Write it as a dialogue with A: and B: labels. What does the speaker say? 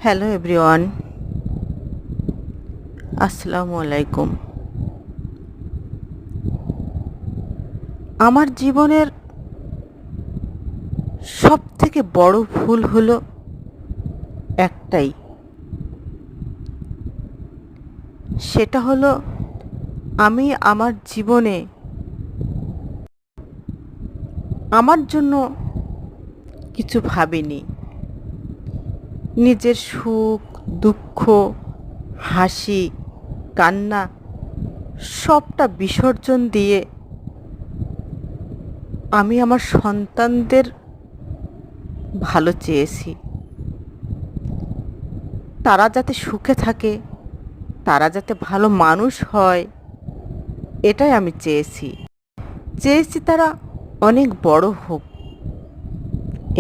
A: Hello everyone, আসসালামু আলাইকুম। আমার জীবনের সবথেকে বড় ভুল হলো একটাই, সেটা হলো আমি আমার জীবনে আমার জন্য কিছু ভাবিনি। নিজের সুখ, দুঃখ, হাসি, কান্না সবটা বিসর্জন দিয়ে আমি আমার সন্তানদের ভালো চেয়েছি। তারা যাতে সুখে থাকে, তারা যাতে ভালো মানুষ হয়, এটাই আমি চেয়েছি। চেয়েছি তারা অনেক বড় হোক,